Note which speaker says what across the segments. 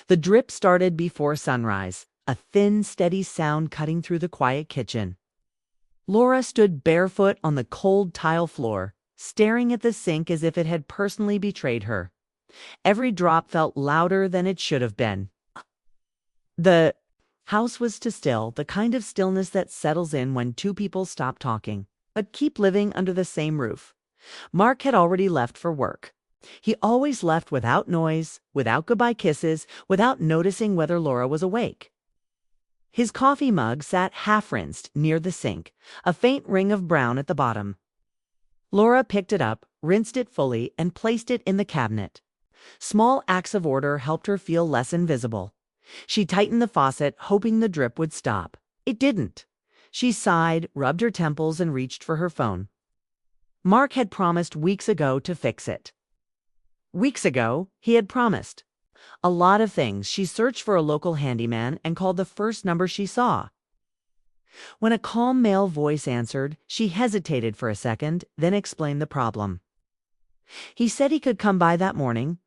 Speaker 1: The drip started before sunrise, a thin, steady sound cutting through the quiet kitchen. Laura stood barefoot on the cold tile floor, staring at the sink as if it had personally betrayed her. Every drop felt louder than it should have been. The house was too still, the kind of stillness that settles in when two people stop talking, but keep living under the same roof. Mark had already left for work. He always left without noise, without goodbye kisses, without noticing whether Laura was awake. His coffee mug sat half-rinsed near the sink, a faint ring of brown at the bottom. Laura picked it up, rinsed it fully, and placed it in the cabinet. Small acts of order helped her feel less invisible. She tightened the faucet, hoping the drip would stop. It didn't. She sighed, rubbed her temples, and reached for her phone. Mark had promised weeks ago to fix it. Weeks ago, he had promised. A lot of things. She searched for a local handyman and called the first number she saw. When a calm male voice answered, she hesitated for a second, then explained the problem. He said he could come by that morning.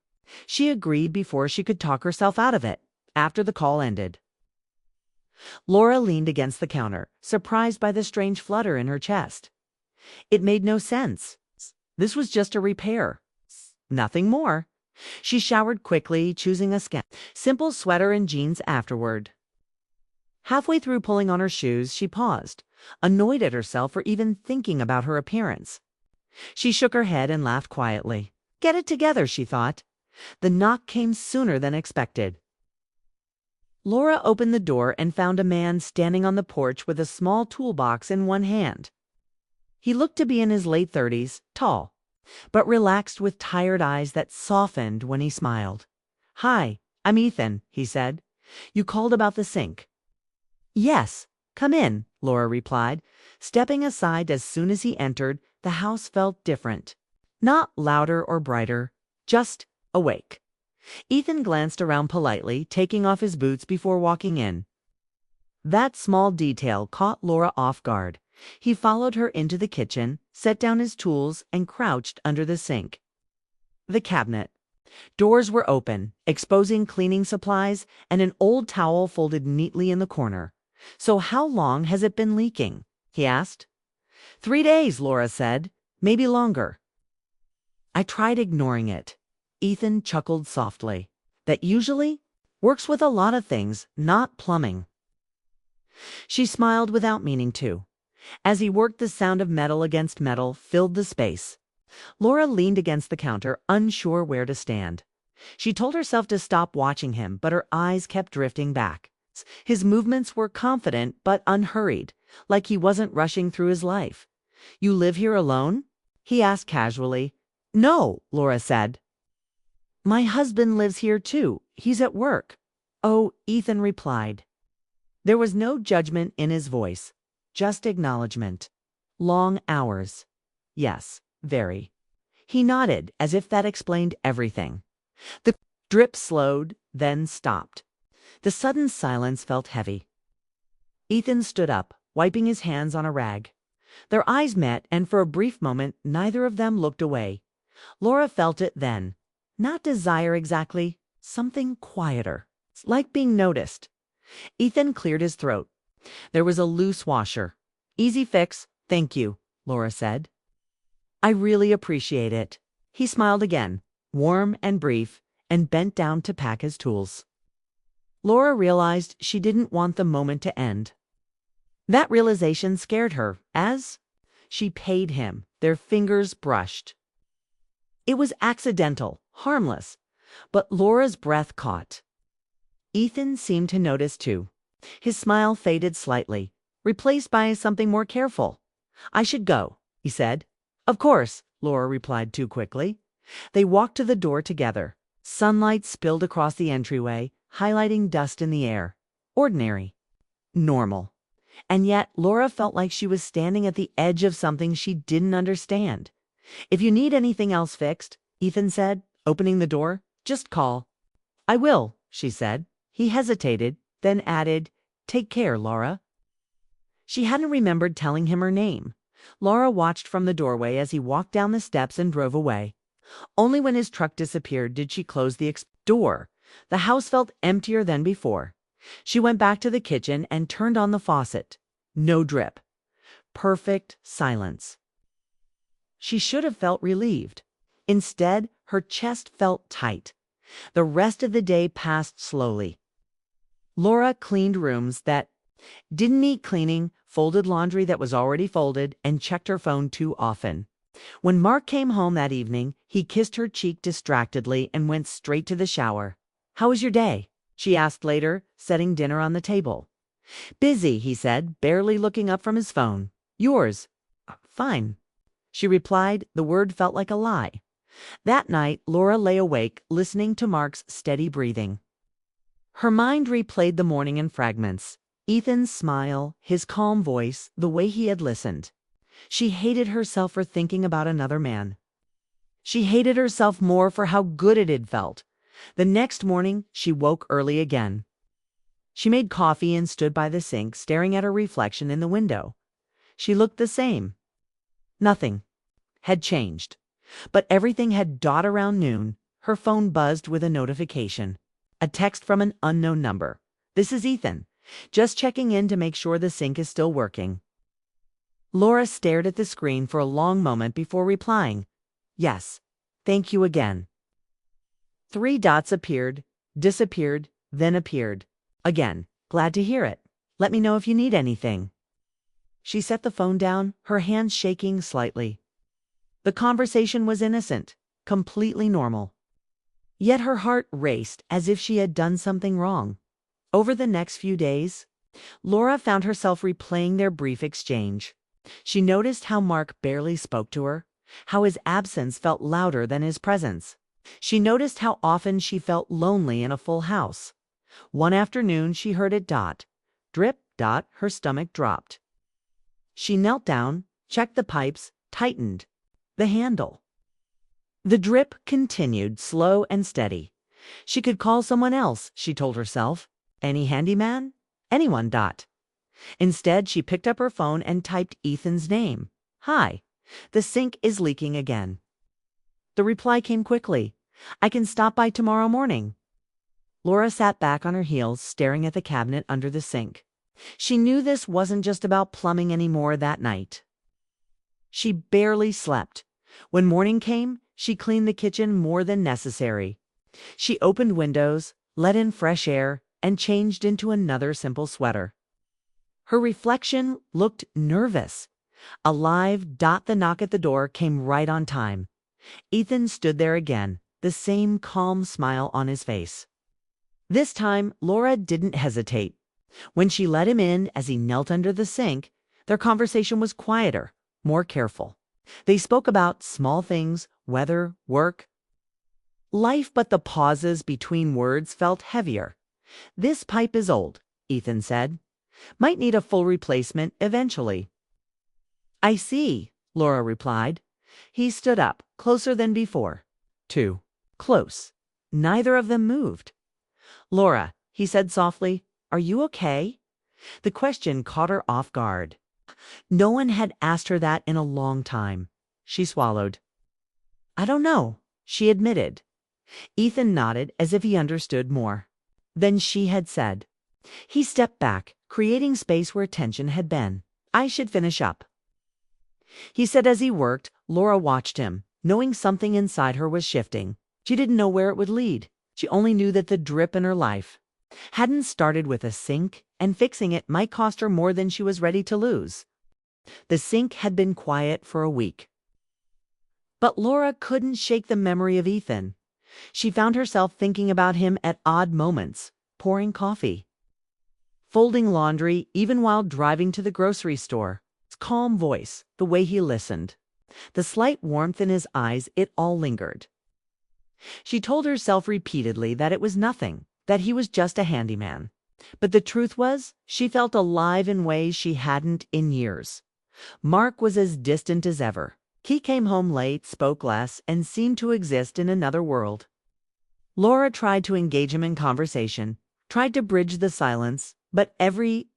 Speaker 1: She agreed before she could talk herself out of it, after the call ended. Laura leaned against the counter, surprised by the strange flutter in her chest. It made no sense. This was just a repair. Nothing more. She showered quickly, choosing a simple sweater and jeans afterward. Halfway through pulling on her shoes, she paused, annoyed at herself for even thinking about her appearance. She shook her head and laughed quietly. Get it together, she thought. The knock came sooner than expected. Laura opened the door and found a man standing on the porch with a small toolbox in one hand. He looked to be in his late 30s, tall, but relaxed with tired eyes that softened when he smiled. Hi, I'm Ethan, he said. You called about the sink. Yes, come in, Laura replied. Stepping aside as soon as he entered, the house felt different. Not louder or brighter, just awake. Ethan glanced around politely, taking off his boots before walking in. That small detail caught Laura off guard. He followed her into the kitchen, set down his tools, and crouched under the sink. The cabinet. Doors were open, exposing cleaning supplies and an old towel folded neatly in the corner. So how long has it been leaking? He asked. 3 days, Laura said. Maybe longer. I tried ignoring it. Ethan chuckled softly. That usually works with a lot of things, not plumbing. She smiled without meaning to. As he worked, the sound of metal against metal filled the space. Laura leaned against the counter, unsure where to stand. She told herself to stop watching him, but her eyes kept drifting back. His movements were confident but unhurried, like he wasn't rushing through his life. You live here alone? He asked casually. No, Laura said. My husband lives here too. He's at work. Oh, Ethan replied. There was no judgment in his voice. Just acknowledgement. Long hours. Yes, very. He nodded, as if that explained everything. The drip slowed, then stopped. The sudden silence felt heavy. Ethan stood up, wiping his hands on a rag. Their eyes met, and for a brief moment, neither of them looked away. Laura felt it then. Not desire exactly, something quieter, like being noticed. Ethan cleared his throat. There was a loose washer. Easy fix, thank you, Laura said. I really appreciate it. He smiled again, warm and brief, and bent down to pack his tools. Laura realized she didn't want the moment to end. That realization scared her, as she paid him. Their fingers brushed. It was accidental, harmless, but Laura's breath caught. Ethan seemed to notice too. His smile faded slightly, replaced by something more careful. I should go, he said. Of course, Laura replied too quickly. They walked to the door together. Sunlight spilled across the entryway, highlighting dust in the air. Ordinary. Normal. And yet Laura felt like she was standing at the edge of something she didn't understand. If you need anything else fixed, Ethan said, opening the door, just call. I will, she said. He hesitated, then added, take care, Laura. She hadn't remembered telling him her name. Laura watched from the doorway as he walked down the steps and drove away. Only when his truck disappeared did she close the door. The house felt emptier than before. She went back to the kitchen and turned on the faucet. No drip. Perfect silence. She should have felt relieved. Instead, her chest felt tight. The rest of the day passed slowly. Laura cleaned rooms that didn't need cleaning, folded laundry that was already folded, and checked her phone too often. When Mark came home that evening, he kissed her cheek distractedly and went straight to the shower. "How was your day?" she asked later, setting dinner on the table. "Busy," he said, barely looking up from his phone. "Yours?" "Fine," she replied. The word felt like a lie. That night, Laura lay awake, listening to Mark's steady breathing. Her mind replayed the morning in fragments. Ethan's smile, his calm voice, the way he had listened. She hated herself for thinking about another man. She hated herself more for how good it had felt. The next morning, she woke early again. She made coffee and stood by the sink, staring at her reflection in the window. She looked the same. Nothing had changed. But everything had died around noon. Her phone buzzed with a notification. A text from an unknown number. "This is Ethan. Just checking in to make sure the sink is still working." Laura stared at the screen for a long moment before replying, "Yes, thank you again." 3 dots appeared, disappeared, then appeared. Again. "Glad to hear it. Let me know if you need anything." She set the phone down, her hands shaking slightly. The conversation was innocent, completely normal. Yet her heart raced as if she had done something wrong. Over the next few days, Laura found herself replaying their brief exchange. She noticed how Mark barely spoke to her, how his absence felt louder than his presence. She noticed how often she felt lonely in a full house. One afternoon she heard it dot. Drip, dot, her stomach dropped. She knelt down, checked the pipes, tightened the handle. The drip continued, slow and steady. She could call someone else, she told herself. Any handyman? Anyone, dot. Instead, she picked up her phone and typed Ethan's name. "Hi, the sink is leaking again." The reply came quickly. "I can stop by tomorrow morning." Laura sat back on her heels, staring at the cabinet under the sink. She knew this wasn't just about plumbing anymore that night. She barely slept. When morning came, she cleaned the kitchen more than necessary. She opened windows, let in fresh air, and changed into another simple sweater. Her reflection looked nervous. Alive, dot. The knock at the door came right on time. Ethan stood there again, the same calm smile on his face. This time, Laura didn't hesitate. When she let him in as he knelt under the sink, their conversation was quieter, more careful. They spoke about small things, weather, work, life, but the pauses between words felt heavier. "This pipe is old," Ethan said. "Might need a full replacement eventually." "I see," Laura replied. He stood up, closer than before. Too close. Neither of them moved. "Laura," he said softly, "are you okay?" The question caught her off guard. No one had asked her that in a long time. She swallowed. "I don't know," she admitted. Ethan nodded as if he understood more than she had said. He stepped back, creating space where tension had been. "I should finish up," he said as he worked. Laura watched him, knowing something inside her was shifting. She didn't know where it would lead. She only knew that the drip in her life hadn't started with a sink, and fixing it might cost her more than she was ready to lose. The sink had been quiet for a week. But Laura couldn't shake the memory of Ethan. She found herself thinking about him at odd moments, pouring coffee, folding laundry, even while driving to the grocery store. His calm voice, the way he listened, the slight warmth in his eyes, it all lingered. She told herself repeatedly that it was nothing, that he was just a handyman. But the truth was, she felt alive in ways she hadn't in years. Mark was as distant as ever. He came home late, spoke less, and seemed to exist in another world. Laura tried to engage him in conversation, tried to bridge the silence, but every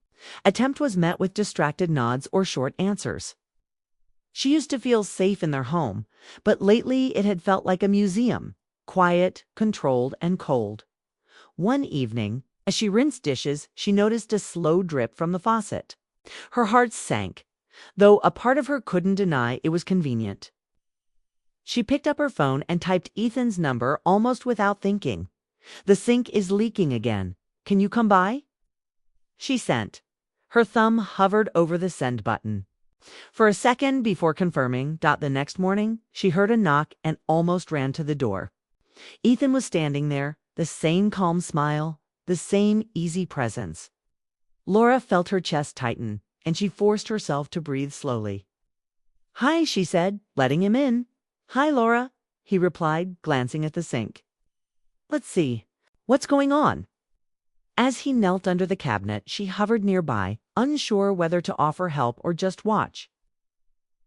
Speaker 1: attempt was met with distracted nods or short answers. She used to feel safe in their home, but lately it had felt like a museum, quiet, controlled, and cold. One evening, as she rinsed dishes, she noticed a slow drip from the faucet. Her heart sank, though a part of her couldn't deny it was convenient. She picked up her phone and typed Ethan's number almost without thinking. "The sink is leaking again. Can you come by?" She sent. Her thumb hovered over the send button. For a second before confirming. The next morning, she heard a knock and almost ran to the door. Ethan was standing there, the same calm smile, the same easy presence. Laura felt her chest tighten, and she forced herself to breathe slowly. "Hi," she said, letting him in. "Hi, Laura," he replied, glancing at the sink. "Let's see. What's going on?" As he knelt under the cabinet, she hovered nearby, unsure whether to offer help or just watch.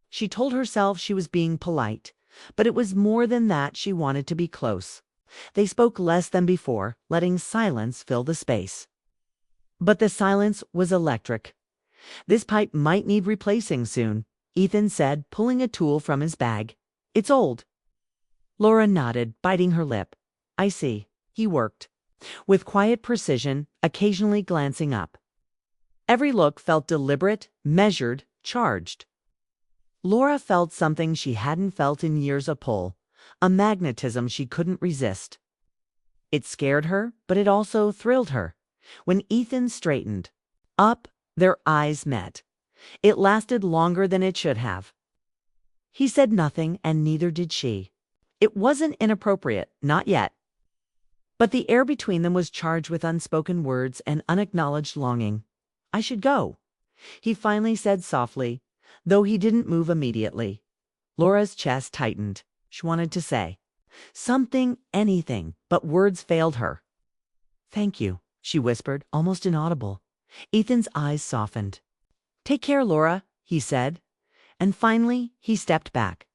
Speaker 1: She told herself she was being polite, but it was more than that. She wanted to be close. They spoke less than before, letting silence fill the space. But the silence was electric. "This pipe might need replacing soon," Ethan said, pulling a tool from his bag. "It's old." Laura nodded, biting her lip. "I see." He worked, with quiet precision, occasionally glancing up. Every look felt deliberate, measured, charged. Laura felt something she hadn't felt in years, a pull, a magnetism she couldn't resist. It scared her, but it also thrilled her. When Ethan straightened up, their eyes met. It lasted longer than it should have. He said nothing, and neither did she. It wasn't inappropriate, not yet. But the air between them was charged with unspoken words and unacknowledged longing. "I should go," he finally said softly, though he didn't move immediately. Laura's chest tightened. She wanted to say something, anything, but words failed her. "Thank you," she whispered, almost inaudible. Ethan's eyes softened. "Take care, Laura," he said. And finally, he stepped back.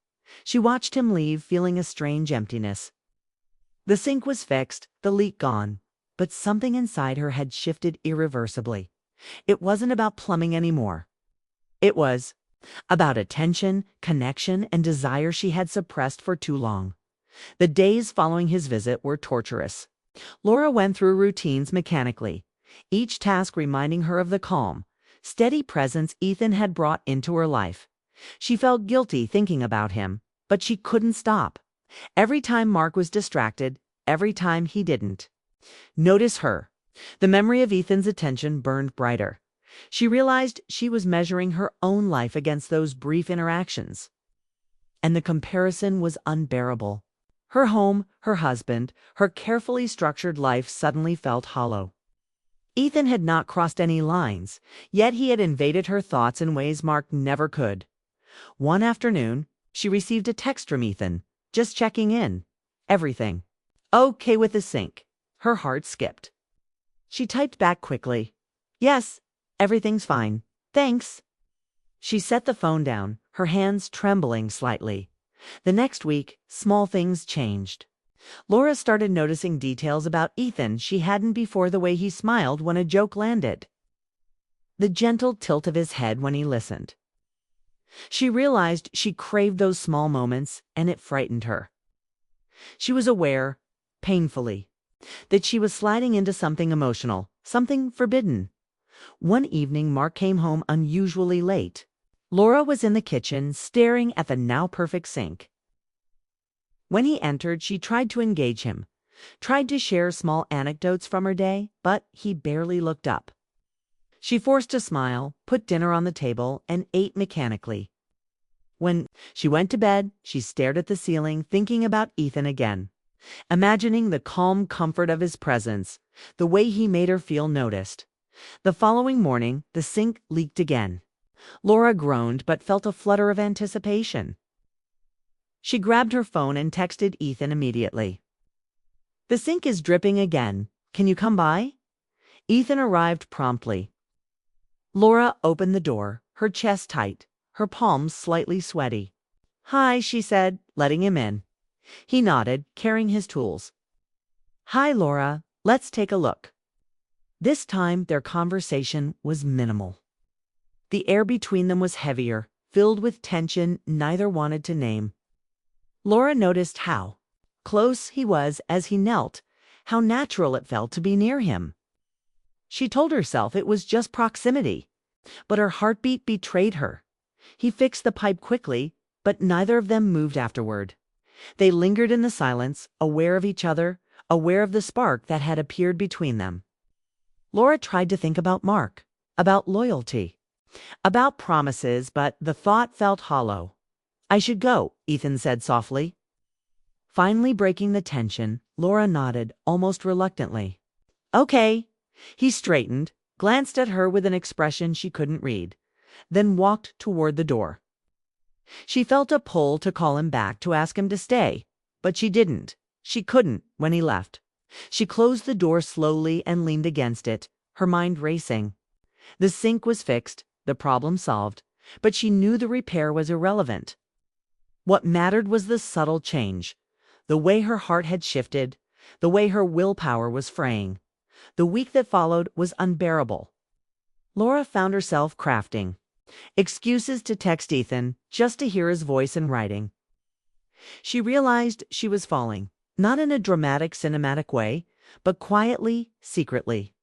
Speaker 1: She watched him leave, feeling a strange emptiness. The sink was fixed, the leak gone, but something inside her had shifted irreversibly. It wasn't about plumbing anymore. It was about attention, connection, and desire she had suppressed for too long. The days following his visit were torturous. Laura went through routines mechanically, each task reminding her of the calm, steady presence Ethan had brought into her life. She felt guilty thinking about him, but she couldn't stop. Every time Mark was distracted, every time he didn't notice her, the memory of Ethan's attention burned brighter. She realized she was measuring her own life against those brief interactions. And the comparison was unbearable. Her home, her husband, her carefully structured life suddenly felt hollow. Ethan had not crossed any lines, yet he had invaded her thoughts in ways Mark never could. One afternoon, she received a text from Ethan, just checking in. Everything okay with the sink. Her heart skipped. She typed back quickly, "Yes, everything's fine. Thanks." She set the phone down, her hands trembling slightly. The next week, small things changed. Laura started noticing details about Ethan she hadn't before: the way he smiled when a joke landed, the gentle tilt of his head when he listened. She realized she craved those small moments, and it frightened her. She was aware, painfully, that she was sliding into something emotional, something forbidden. One evening, Mark came home unusually late. Laura was in the kitchen, staring at the now perfect sink. When he entered, she tried to engage him, tried to share small anecdotes from her day, but he barely looked up. She forced a smile, put dinner on the table, and ate mechanically. When she went to bed, she stared at the ceiling, thinking about Ethan again, imagining the calm comfort of his presence, the way he made her feel noticed. The following morning, the sink leaked again. Laura groaned but felt a flutter of anticipation. She grabbed her phone and texted Ethan immediately. "The sink is dripping again. Can you come by?" Ethan arrived promptly. Laura opened the door, her chest tight, her palms slightly sweaty. "Hi," she said, letting him in. He nodded, carrying his tools. "Hi, Laura. Let's take a look." This time, their conversation was minimal. The air between them was heavier, filled with tension neither wanted to name. Laura noticed how close he was as he knelt, how natural it felt to be near him. She told herself it was just proximity, but her heartbeat betrayed her. He fixed the pipe quickly, but neither of them moved afterward. They lingered in the silence, aware of each other, aware of the spark that had appeared between them. Laura tried to think about Mark, about loyalty, about promises, but the thought felt hollow. "I should go," Ethan said softly. Finally breaking the tension, Laura nodded, almost reluctantly. "Okay." He straightened, glanced at her with an expression she couldn't read, then walked toward the door. She felt a pull to call him back, to ask him to stay, but she didn't. She couldn't when he left. She closed the door slowly and leaned against it, her mind racing. The sink was fixed, the problem solved, but she knew the repair was irrelevant. What mattered was the subtle change, the way her heart had shifted, the way her willpower was fraying. The week that followed was unbearable. Laura found herself crafting excuses to text Ethan just to hear his voice in writing. She realized she was falling, not in a dramatic, cinematic way, but quietly, secretly.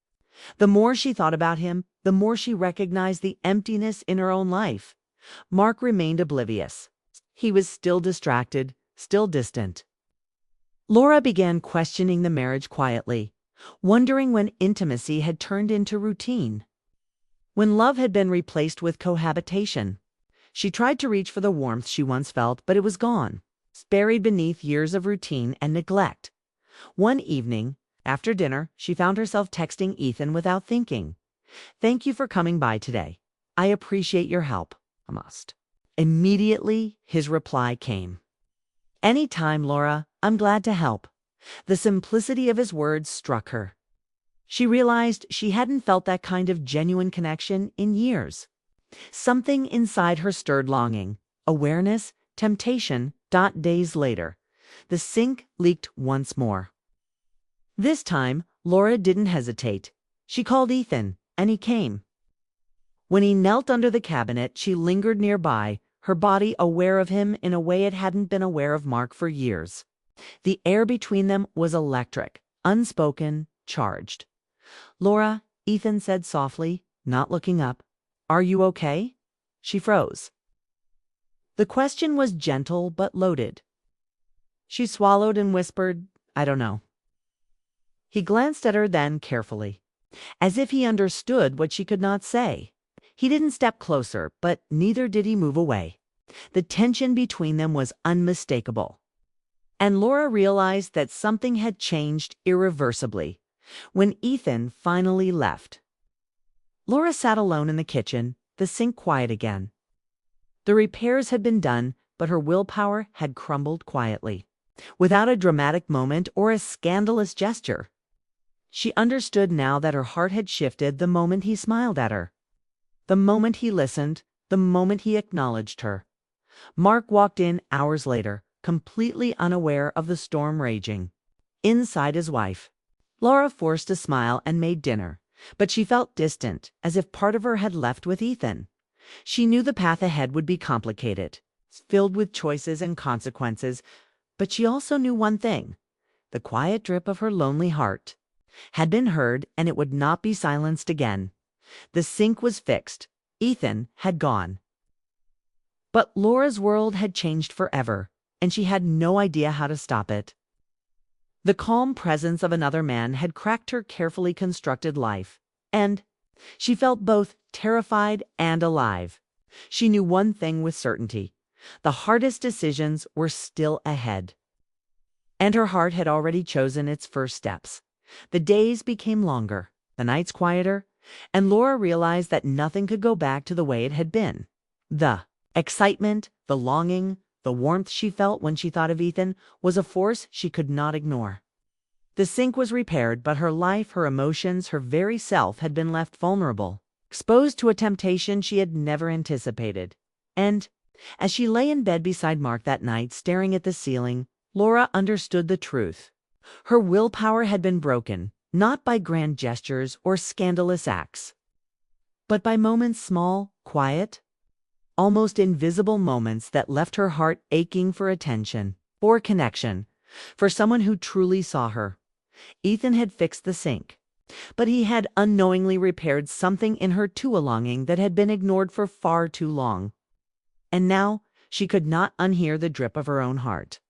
Speaker 1: The more she thought about him, the more she recognized the emptiness in her own life. Mark remained oblivious. He was still distracted, still distant. Laura began questioning the marriage quietly, wondering when intimacy had turned into routine, when love had been replaced with cohabitation. She tried to reach for the warmth she once felt, but it was gone, buried beneath years of routine and neglect. One evening, after dinner, she found herself texting Ethan without thinking. "Thank you for coming by today. I appreciate your help. I must." Immediately, his reply came. "Anytime, Laura. I'm glad to help." The simplicity of his words struck her. She realized she hadn't felt that kind of genuine connection in years. Something inside her stirred longing, awareness, temptation. Days later, the sink leaked once more. This time, Laura didn't hesitate. She called Ethan, and he came. When he knelt under the cabinet, she lingered nearby, her body aware of him in a way it hadn't been aware of Mark for years. The air between them was electric, unspoken, charged. "Laura," Ethan said softly, not looking up, "are you okay?" She froze. The question was gentle but loaded. She swallowed and whispered, "I don't know." He glanced at her then carefully, as if he understood what she could not say. He didn't step closer, but neither did he move away. The tension between them was unmistakable. And Laura realized that something had changed irreversibly when Ethan finally left. Laura sat alone in the kitchen, the sink quiet again. The repairs had been done, but her willpower had crumbled quietly, without a dramatic moment or a scandalous gesture. She understood now that her heart had shifted the moment he smiled at her, the moment he listened, the moment he acknowledged her. Mark walked in hours later, completely unaware of the storm raging. Inside his wife. Laura forced a smile and made dinner, but she felt distant, as if part of her had left with Ethan. She knew the path ahead would be complicated, filled with choices and consequences, but she also knew one thing: the quiet drip of her lonely heart had been heard, and it would not be silenced again. The sink was fixed. Ethan had gone. But Laura's world had changed forever, and she had no idea how to stop it. The calm presence of another man had cracked her carefully constructed life, and she felt both terrified and alive. She knew one thing with certainty: the hardest decisions were still ahead. And her heart had already chosen its first steps. The days became longer, the nights quieter, and Laura realized that nothing could go back to the way it had been. The excitement, the longing, the warmth she felt when she thought of Ethan was a force she could not ignore. The sink was repaired, but her life, her emotions, her very self had been left vulnerable, exposed to a temptation she had never anticipated. And as she lay in bed beside Mark that night, staring at the ceiling, Laura understood the truth. Her willpower had been broken, not by grand gestures or scandalous acts, but by moments, small, quiet, almost invisible moments that left her heart aching for attention, for connection, for someone who truly saw her. Ethan had fixed the sink, but he had unknowingly repaired something in her longing that had been ignored for far too long. And now she could not unhear the drip of her own heart.